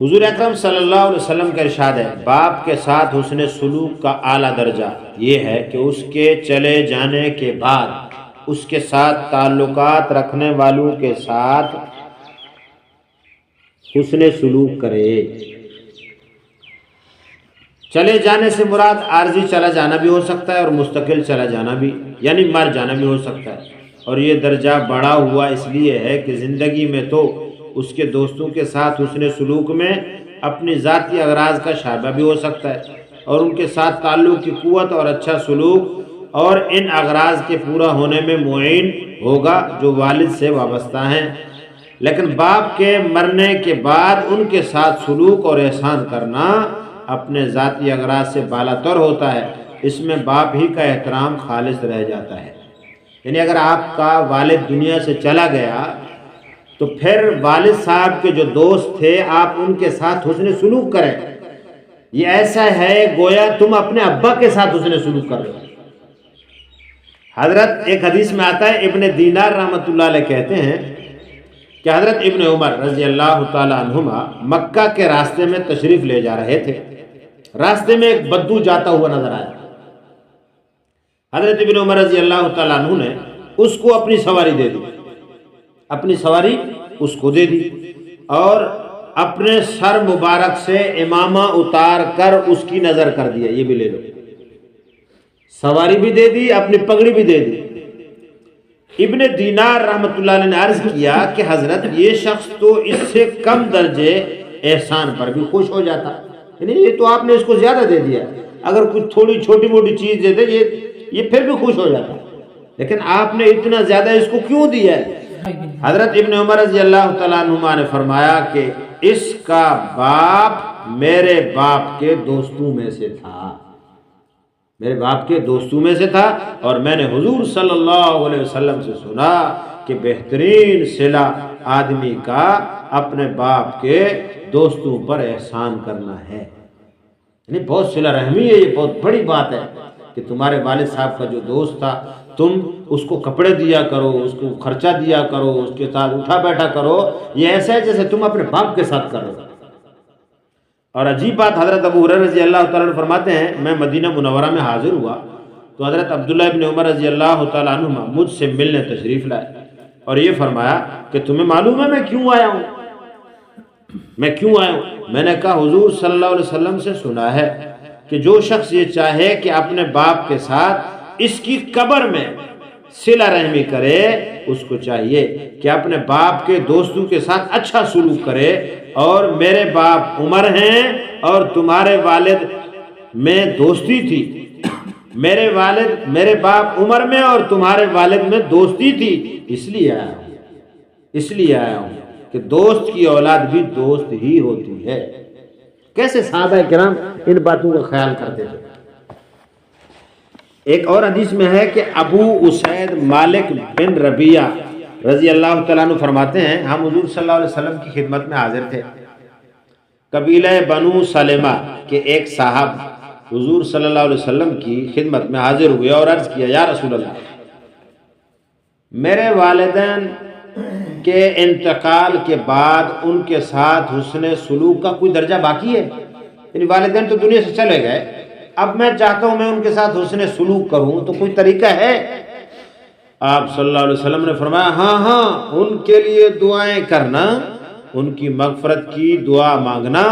حضور اکرم صلی اللہ علیہ وسلم کا ارشاد ہے، باپ کے ساتھ حسن سلوک کا اعلیٰ درجہ یہ ہے کہ اس کے چلے جانے کے بعد اس کے ساتھ تعلقات رکھنے والوں کے ساتھ حسن سلوک کرے۔ چلے جانے سے مراد عارضی چلا جانا بھی ہو سکتا ہے اور مستقل چلا جانا بھی، یعنی مر جانا بھی ہو سکتا ہے، اور یہ درجہ بڑھا ہوا اس لیے ہے کہ زندگی میں تو اس کے دوستوں کے ساتھ حسن سلوک میں اپنی ذاتی اغراض کا شائبہ بھی ہو سکتا ہے، اور ان کے ساتھ تعلق کی قوت اور اچھا سلوک اور ان اغراض کے پورا ہونے میں معین ہوگا جو والد سے وابستہ ہیں۔ لیکن باپ کے مرنے کے بعد ان کے ساتھ سلوک اور احسان کرنا اپنے ذاتی اغراض سے بالا تر ہوتا ہے، اس میں باپ ہی کا احترام خالص رہ جاتا ہے۔ یعنی اگر آپ کا والد دنیا سے چلا گیا تو پھر والد صاحب کے جو دوست تھے آپ ان کے ساتھ حسن سلوک کریں، یہ ایسا ہے گویا تم اپنے ابا کے ساتھ حسن سلوک کر رہے ہو۔ حضرت ایک حدیث میں آتا ہے، ابن دینار رحمۃ اللہ علیہ کہتے ہیں کہ حضرت ابن عمر رضی اللہ تعالی عنہما مکہ کے راستے میں تشریف لے جا رہے تھے، راستے میں ایک بدو جاتا ہوا نظر آیا۔ حضرت ابن عمر رضی اللہ تعالی عنہ نے اس کو اپنی سواری دے دی، اپنی سواری اس کو دے دی، اور اپنے سر مبارک سے امامہ اتار کر اس کی نظر کر دیا، یہ بھی لے لو۔ سواری بھی دے دی، اپنی پگڑی بھی دے دی۔ ابن دینار رحمت اللہ علیہ نے عرض کیا کہ حضرت یہ شخص تو اس سے کم درجے احسان پر بھی خوش ہو جاتا، یعنی یہ تو آپ نے اس کو زیادہ دے دیا، اگر کچھ تھوڑی چھوٹی موٹی چیز دے دے یہ پھر بھی خوش ہو جاتا، لیکن آپ نے اتنا زیادہ اس کو کیوں دیا ہے؟ حضرت ابن عمر رضی اللہ تعالیٰ عنہما نے فرمایا کہ اس کا باپ میرے باپ کے دوستوں میں سے تھا، میرے باپ کے دوستوں میں سے تھا، اور میں نے حضور صلی اللہ علیہ وسلم سے سنا کہ بہترین صلہ آدمی کا اپنے باپ کے دوستوں پر احسان کرنا ہے۔ یعنی بہت صلہ رحمی ہے، یہ بہت بڑی بات ہے کہ تمہارے والد صاحب کا جو دوست تھا تم اس کو کپڑے دیا کرو، اس کو خرچہ دیا کرو، اس کے ساتھ اٹھا بیٹھا کرو، یہ ایسا ہے جیسے تم اپنے باپ کے ساتھ کر رہے ہو۔ اور عجیب بات، حضرت ابو ہریرہ رضی اللہ تعالیٰ عنہ فرماتے ہیں میں مدینہ منورہ میں حاضر ہوا تو حضرت عبداللہ ابن عمر رضی اللہ تعالیٰ عنہ مجھ سے ملنے تشریف لائے اور یہ فرمایا کہ تمہیں معلوم ہے میں کیوں آیا ہوں؟ میں کیوں آیا ہوں؟ میں نے کہا حضور صلی اللہ علیہ وسلم سے سنا ہے کہ جو شخص یہ چاہے کہ اپنے باپ کے ساتھ اس کی قبر میں صلہ رحمی کرے، اس کو چاہیے کہ اپنے باپ کے دوستوں کے ساتھ اچھا سلوک کرے، اور میرے باپ عمر ہیں اور تمہارے والد میں دوستی تھی، میرے باپ عمر میں اور تمہارے والد میں دوستی تھی، اس لیے آیا ہوں کہ دوست کی اولاد بھی دوست ہی ہوتی ہے۔ کیسے صحابہ کرام ان باتوں کا خیال کرتے تھے۔ ایک اور حدیث میں ہے کہ ابو اسید مالک بن ربیعہ رضی اللہ تعالیٰ عنہ فرماتے ہیں ہم حضور صلی اللہ علیہ وسلم کی خدمت میں حاضر تھے، قبیلہ بنو سلمہ کے ایک صاحب حضور صلی اللہ علیہ وسلم کی خدمت میں حاضر ہوئے اور عرض کیا یا رسول اللہ، میرے والدین کے انتقال کے بعد ان کے ساتھ حسن سلوک کا کوئی درجہ باقی ہے؟ یعنی والدین تو دنیا سے چلے گئے، اب میں چاہتا ہوں میں ان کے ساتھ حسن سلوک کروں، تو کوئی طریقہ ہے؟ آپ صلی اللہ علیہ وسلم نے فرمایا ہاں ان کے لیے دعائیں کرنا، ان کی مغفرت کی دعا مانگنا،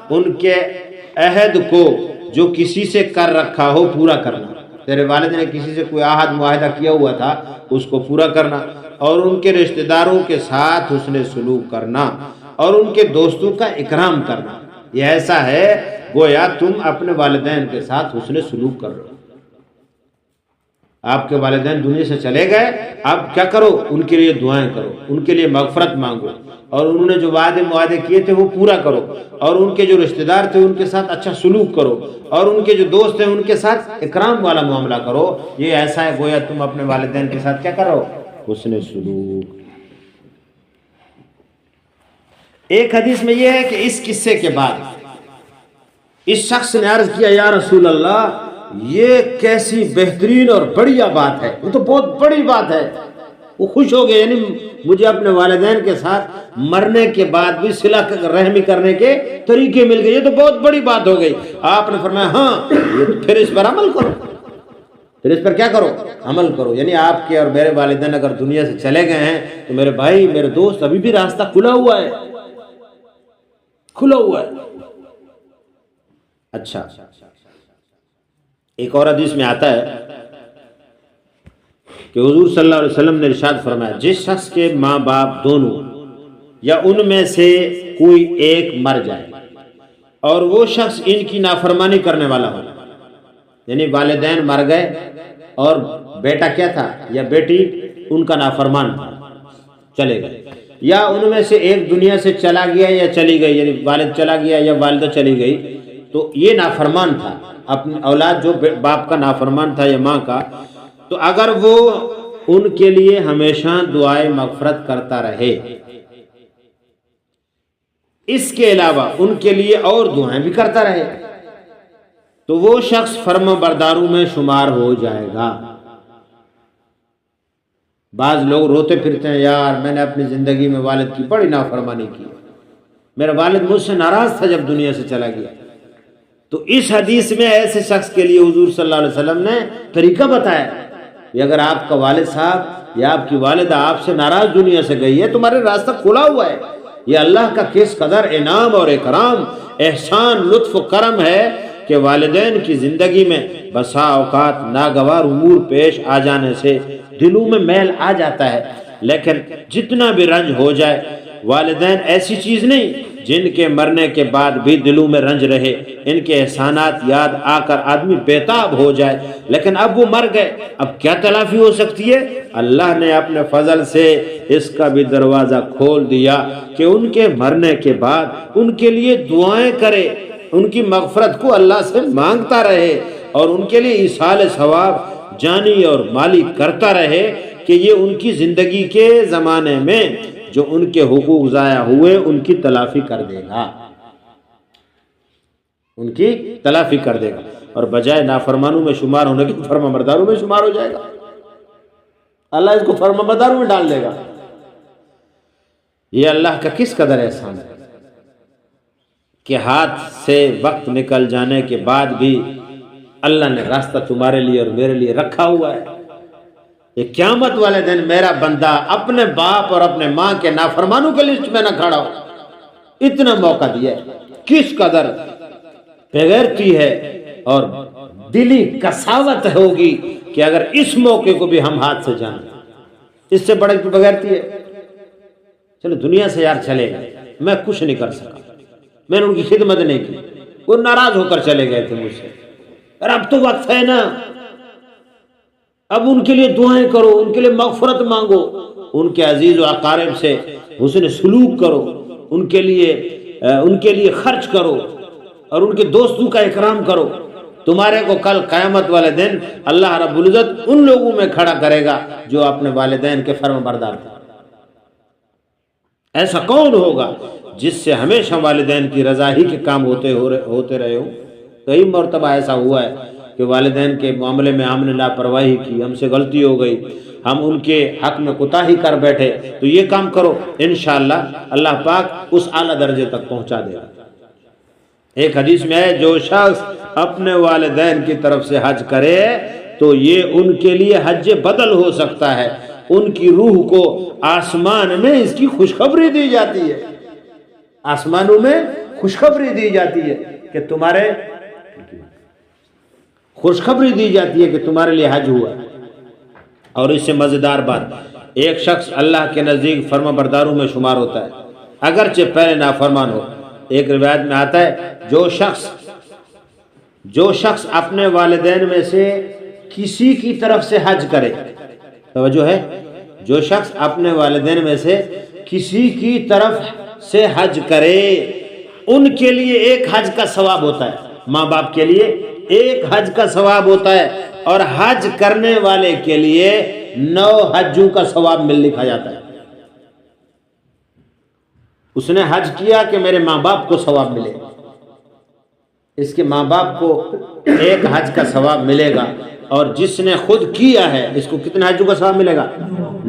ان کے عہد کو جو کسی سے کر رکھا ہو پورا کرنا، تیرے والد نے کسی سے کوئی عہد معاہدہ کیا ہوا تھا اس کو پورا کرنا، اور ان کے رشتہ داروں کے ساتھ حسن سلوک کرنا، اور ان کے دوستوں کا اکرام کرنا۔ یہ ایسا ہے گویا تم اپنے والدین کے ساتھ حسن سلوک کر رہے ہو۔ آپ کے والدین دنیا سے چلے گئے، اب کیا کرو؟ ان کے لیے دعائیں کرو، ان کے لیے مغفرت مانگو، اور انہوں نے جو وعدے معاہدے کیے تھے وہ پورا کرو، اور ان کے جو رشتہ دار تھے ان کے ساتھ اچھا سلوک کرو، اور ان کے جو دوست ہیں ان کے ساتھ اکرام والا معاملہ کرو۔ یہ ایسا ہے گویا تم اپنے والدین کے ساتھ کیا کرو؟ حسن سلوک۔ ایک حدیث میں یہ ہے کہ اس قصے کے بعد اس شخص نے عرض کیا یا رسول اللہ یہ کیسی بہترین اور بڑھیا بات ہے، یہ تو بہت بڑی بات ہے وہ خوش ہو گئے، یعنی مجھے اپنے والدین کے ساتھ مرنے کے بعد بھی صلہ رحمی کرنے کے طریقے مل گئے، یہ تو بہت بڑی بات ہو گئی۔ آپ نے فرمایا ہاں پھر اس پر عمل کرو، پھر اس پر کیا کرو؟ عمل کرو۔ یعنی آپ کے اور میرے والدین اگر دنیا سے چلے گئے ہیں تو میرے بھائی، میرے دوست، ابھی بھی راستہ کھلا ہوا ہے، کھلا ہوا ہے۔ اچھا، ایک اور حدیث میں آتا ہے کہ حضور صلی اللہ علیہ وسلم نے ارشاد فرمایا، جس شخص کے ماں باپ دونوں یا ان میں سے کوئی ایک مر جائے اور وہ شخص ان کی نافرمانی کرنے والا ہو، یعنی والدین مر گئے اور بیٹا کیا تھا یا بیٹی ان کا نافرمان تھا، چلے گئے، یا ان میں سے ایک دنیا سے چلا گیا یا چلی گئی، یعنی والد چلا گیا یا والدہ چلی گئی، تو یہ نافرمان تھا، اپنی اولاد جو باپ کا نافرمان تھا یا ماں کا، تو اگر وہ ان کے لیے ہمیشہ دعائے مغفرت کرتا رہے، اس کے علاوہ ان کے لیے اور دعائیں بھی کرتا رہے، تو وہ شخص فرما برداروں میں شمار ہو جائے گا۔ بعض لوگ روتے پھرتے ہیں، یار میں نے اپنی زندگی میں والد کی بڑی نافرمانی کی، میرا والد مجھ سے ناراض تھا جب دنیا سے چلا گیا۔ تو اس حدیث میں ایسے شخص کے لیے حضور صلی اللہ علیہ وسلم نے طریقہ بتایا کہ اگر آپ کا والد صاحب یا آپ کی والدہ آپ سے ناراض دنیا سے گئی ہے، تمہارے راستہ کھلا ہوا ہے۔ یہ اللہ کا کس قدر انعام اور اکرام، احسان، لطف و کرم ہے کہ والدین کی زندگی میں بسا اوقات ناگوار امور پیش آ جانے سے دلوں میں میل آ جاتا ہے، لیکن جتنا بھی رنج ہو جائے، والدین ایسی چیز نہیں جن کے مرنے کے بعد بھی دلوں میں رنج رہے، ان کے احسانات یاد آ کر آدمی بےتاب ہو جائے، لیکن اب وہ مر گئے، اب کیا تلافی ہو سکتی ہے؟ اللہ نے اپنے فضل سے اس کا بھی دروازہ کھول دیا کہ ان کے مرنے کے بعد ان کے لیے دعائیں کرے، ان کی مغفرت کو اللہ سے مانگتا رہے اور ان کے لیے ایصال ثواب جانی اور مالی کرتا رہے کہ یہ ان کی زندگی کے زمانے میں جو ان کے حقوق ضائع ہوئے ان کی تلافی کر دے گا، ان کی تلافی کر دے گا، اور بجائے نافرمانوں میں شمار ہونے کے فرما برداروں میں شمار ہو جائے گا، اللہ اس کو فرما برداروں میں ڈال دے گا۔ یہ اللہ کا کس قدر احسان ہے کہ ہاتھ سے وقت نکل جانے کے بعد بھی اللہ نے راستہ تمہارے لیے اور میرے لیے رکھا ہوا ہے۔ یہ قیامت والے دن میرا بندہ اپنے باپ اور اپنے ماں کے نافرمانوں کے لسٹ میں نہ کھڑا ہو، اتنا موقع دیا ہے۔ کس قدر بغیرتی ہے اور دلی کساوت ہوگی کہ اگر اس موقع کو بھی ہم ہاتھ سے جانیں، اس سے بڑی بغیرتی ہے۔ چلو دنیا سے یار چلے گئے، میں کچھ نہیں کر سکا، میں نے ان کی خدمت نہیں کی، وہ ناراض ہو کر چلے گئے تھے مجھ سے، اور اب تو وقت ہے نا، اب ان کے لیے دعائیں کرو، ان کے لیے مغفرت مانگو، ان کے عزیز و اقارب سے حسن سلوک کرو، ان کے لیے خرچ کرو اور ان کے دوستوں کا اکرام کرو۔ تمہارے کو کل قیامت والے دن اللہ رب العزت ان لوگوں میں کھڑا کرے گا جو اپنے والدین کے فرما بردار تھے۔ ایسا کون ہوگا جس سے ہمیشہ والدین کی رضا ہی کے کام ہوتے رہے ہوں؟ کئی مرتبہ ایسا ہوا ہے کہ والدین کے معاملے میں ہم نے لاپرواہی کی، ہم سے غلطی ہو گئی، ہم ان کے حق میں کوتاہی کر بیٹھے، تو یہ کام کرو، انشاءاللہ اللہ پاک اس اعلیٰ درجے تک پہنچا دے گا۔ ایک حدیث میں ہے، جو شخص اپنے والدین کی طرف سے حج کرے تو یہ ان کے لیے حج بدل ہو سکتا ہے، ان کی روح کو آسمان میں اس کی خوشخبری دی جاتی ہے، آسمانوں میں خوشخبری دی جاتی ہے کہ تمہارے خوشخبری دی جاتی ہے کہ تمہارے لیے حج ہوا۔ اور اس سے مزیدار بات، ایک شخص اللہ کے نزدیک فرما برداروں میں شمار ہوتا ہے اگرچہ پہلے نافرمان ہو۔ ایک روایت میں آتا ہے، جو شخص اپنے والدین میں سے کسی کی طرف سے حج کرے، توجہ ہے، جو شخص اپنے والدین میں سے کسی کی طرف سے حج کرے، ان کے لیے ایک حج کا ثواب ہوتا ہے، ماں باپ کے لیے ایک حج کا ثواب ہوتا ہے، اور حج کرنے والے کے لیے 9 حجوں کا ثواب لکھا جاتا ہے۔ اس نے حج کیا کہ میرے ماں باپ کو ثواب ملے، اس کے ماں باپ کو ایک حج کا ثواب ملے گا، اور جس نے خود کیا ہے اس کو کتنے حجوں کا ثواب ملے گا؟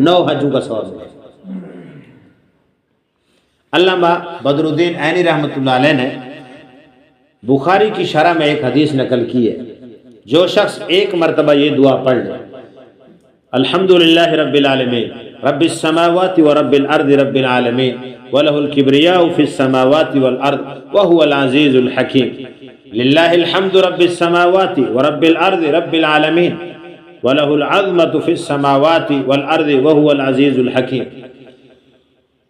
9 حجوں کا ثواب ملے گا۔ علامہ بدر الدین عینی رحمۃ اللہ علیہ نے بخاری کی شرح میں ایک حدیث نقل کی ہے، جو شخص ایک مرتبہ یہ دعا پڑھ لے، الحمدللہ رب العالمین رب السماوات ورب الارض رب العالمین وله الكبریاء فی السماوات والارض وهو العزیز الحکیم، للہ الحمد رب السماوات ورب الارض رب العالمین وله العظمة فی السماوات والارض وهو العزیز الحکیم،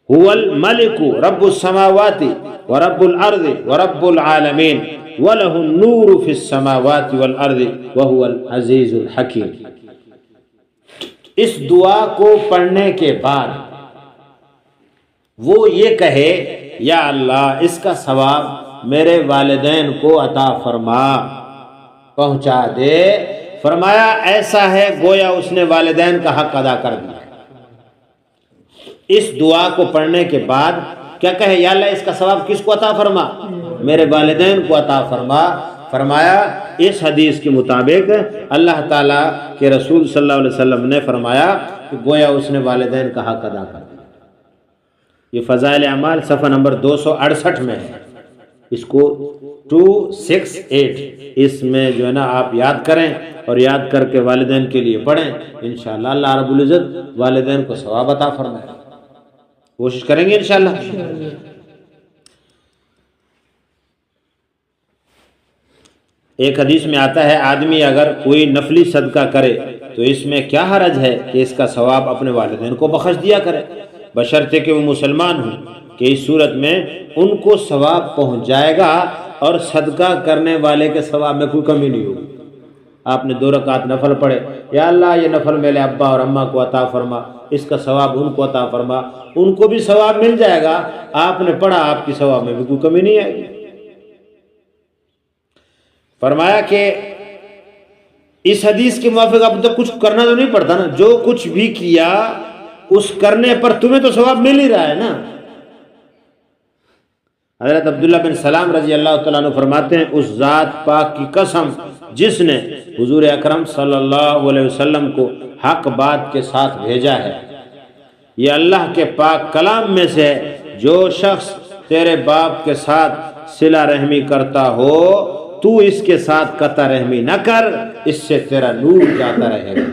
هو الملك رب السماوات ورب الارض ورب العالمین وله النور فی السماوات والارض وهو العزیز الحکیم۔ اس دعا کو پڑھنے کے بعد وہ یہ کہے یا اللہ اس کا ثواب میرے والدین کو عطا فرما، پہنچا دے۔ فرمایا ایسا ہے گویا اس نے والدین کا حق ادا کر دیا۔ اس دعا کو پڑھنے کے بعد کیا کہے؟ یا اللہ اس کا ثواب کس کو عطا فرما؟ میرے والدین کو عطا فرما۔ فرمایا اس حدیث کے مطابق اللہ تعالیٰ کے رسول صلی اللہ علیہ وسلم نے فرمایا کہ گویا اس نے والدین کا حق ادا کر دیا۔ یہ فضائل اعمال صفحہ نمبر 268 میں ہے، اس کو 268 اس میں جو ہے نا آپ یاد کریں اور یاد کر کے والدین کے لیے پڑھیں، انشاءاللہ اللہ رب العزت والدین کو ثواب عطا فرمائے۔ کوشش کریں گے انشاءاللہ۔ ایک حدیث میں آتا ہے آدمی اگر کوئی نفلی صدقہ کرے تو اس میں کیا حرج ہے کہ اس کا ثواب اپنے والدین کو بخش دیا کرے، بشرطے کہ وہ مسلمان ہوں، کہ اس صورت میں ان کو ثواب پہنچ جائے گا اور صدقہ کرنے والے کے ثواب میں کوئی کمی نہیں ہوگی۔ آپ نے 2 رکعت نفل پڑھے، یا اللہ یہ نفل میرے ابا اور اماں کو عطا فرما، اس کا ثواب ان کو عطا فرما، ان کو بھی ثواب مل جائے گا۔ آپ نے پڑھا، آپ کی ثواب میں بھی کوئی کمی نہیں آئے گی۔ فرمایا کہ اس حدیث کے موافق اب تو کچھ کرنا تو نہیں پڑتا نا، جو کچھ بھی کیا اس کرنے پر تمہیں تو ثواب مل ہی رہا ہے نا۔ حضرت عبداللہ بن سلام رضی اللہ تعالیٰ عنہ فرماتے ہیں اس ذات پاک کی قسم جس نے حضور اکرم صلی اللہ علیہ وسلم کو حق بات کے ساتھ بھیجا ہے، یہ اللہ کے پاک کلام میں سے ہے، جو شخص تیرے باپ کے ساتھ صلہ رحمی کرتا ہو تو اس کے ساتھ قطع رحمی نہ کر، اس سے تیرا نور جاتا رہے گا۔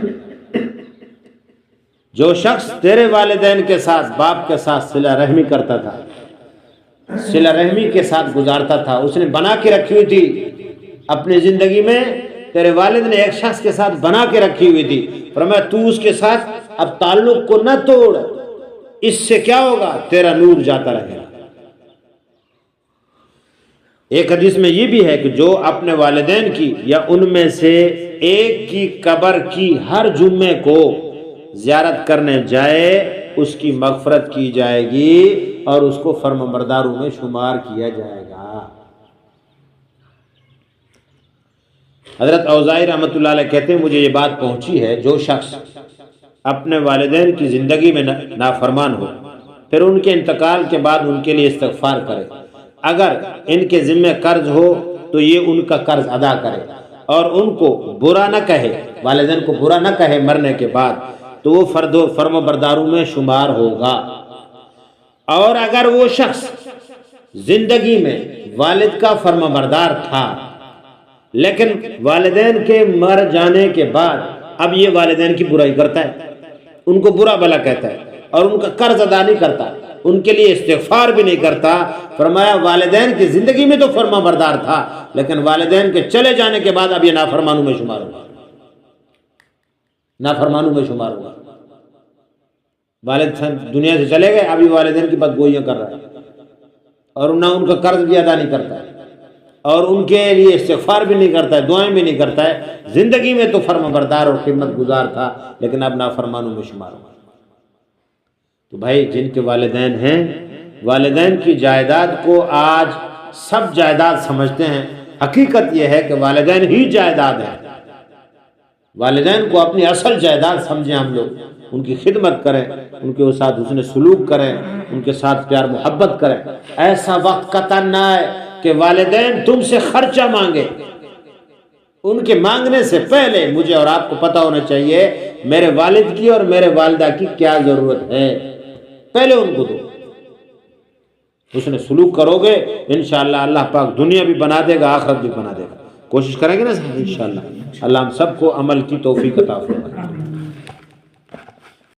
جو شخص تیرے والدین کے ساتھ باپ کے ساتھ صلہ رحمی کرتا تھا، صلہ رحمی کے ساتھ گزارتا تھا، اس نے بنا کے رکھی ہوئی تھی اپنی زندگی میں، تیرے والد نے ایک شخص کے ساتھ بنا کے رکھی ہوئی تھی، فرمایا تو اس کے ساتھ اب تعلق کو نہ توڑ، اس سے کیا ہوگا؟ تیرا نور جاتا رہے گا۔ ایک حدیث میں یہ بھی ہے کہ جو اپنے والدین کی یا ان میں سے ایک کی قبر کی ہر جمعے کو زیارت کرنے جائے اس کی مغفرت کی جائے گی اور اس کو فرمانبرداروں میں شمار کیا جائے گا۔ حضرت اوزاعی رحمۃ اللہ علیہ کہتے ہیں مجھے یہ بات پہنچی ہے، جو شخص اپنے والدین کی زندگی میں نافرمان ہو پھر ان کے انتقال کے بعد ان کے لیے استغفار کرے، اگر ان کے ذمہ قرض ہو تو یہ ان کا قرض ادا کرے اور ان کو برا نہ کہے، والدین کو برا نہ کہے مرنے کے بعد، تو وہ فرما برداروں میں شمار ہوگا۔ اور اگر وہ شخص زندگی میں والد کا فرما بردار تھا لیکن والدین کے مر جانے کے بعد اب یہ والدین کی برائی کرتا ہے، ان کو برا بھلا کہتا ہے اور ان کا قرض ادا نہیں کرتا، ان کے لیے استغفار بھی نہیں کرتا، فرمایا والدین کی زندگی میں تو فرما بردار تھا لیکن والدین کے چلے جانے کے بعد اب یہ نافرمانوں میں شمار ہوگا، نافرمانوں میں شمار ہوگا۔ والد دنیا سے چلے گئے، ابھی والدین کی بدگوئیاں کر رہا ہے اور نہ ان کا قرض بھی ادا نہیں کرتا ہے اور ان کے لیے استغفار بھی نہیں کرتا ہے، دعائیں بھی نہیں کرتا ہے۔ زندگی میں تو فرما بردار اور خدمت گزار تھا لیکن اب نافرمانوں میں شمار ہوگا۔ تو بھائی جن کے والدین ہیں، والدین کی جائیداد کو آج سب جائیداد سمجھتے ہیں، حقیقت یہ ہے کہ والدین ہی جائیداد ہیں۔ والدین کو اپنی اصل جائیداد سمجھیں، ہم لوگ ان کی خدمت کریں، ان کے ساتھ حسن سلوک کریں، ان کے ساتھ پیار محبت کریں۔ ایسا وقت قطع نہ آئے کہ والدین تم سے خرچہ مانگے، ان کے مانگنے سے پہلے مجھے اور آپ کو پتہ ہونا چاہیے میرے والد کی اور میرے والدہ کی کیا ضرورت ہے، پہلے ان کو دو۔ اس نے سلوک کرو گے انشاءاللہ اللہ پاک دنیا بھی بنا دے گا، آخرت بھی بنا دے گا۔ کوشش کریں گے نا انشاءاللہ، اللہ ہم سب کو عمل کی توفیق عطا فرمائے۔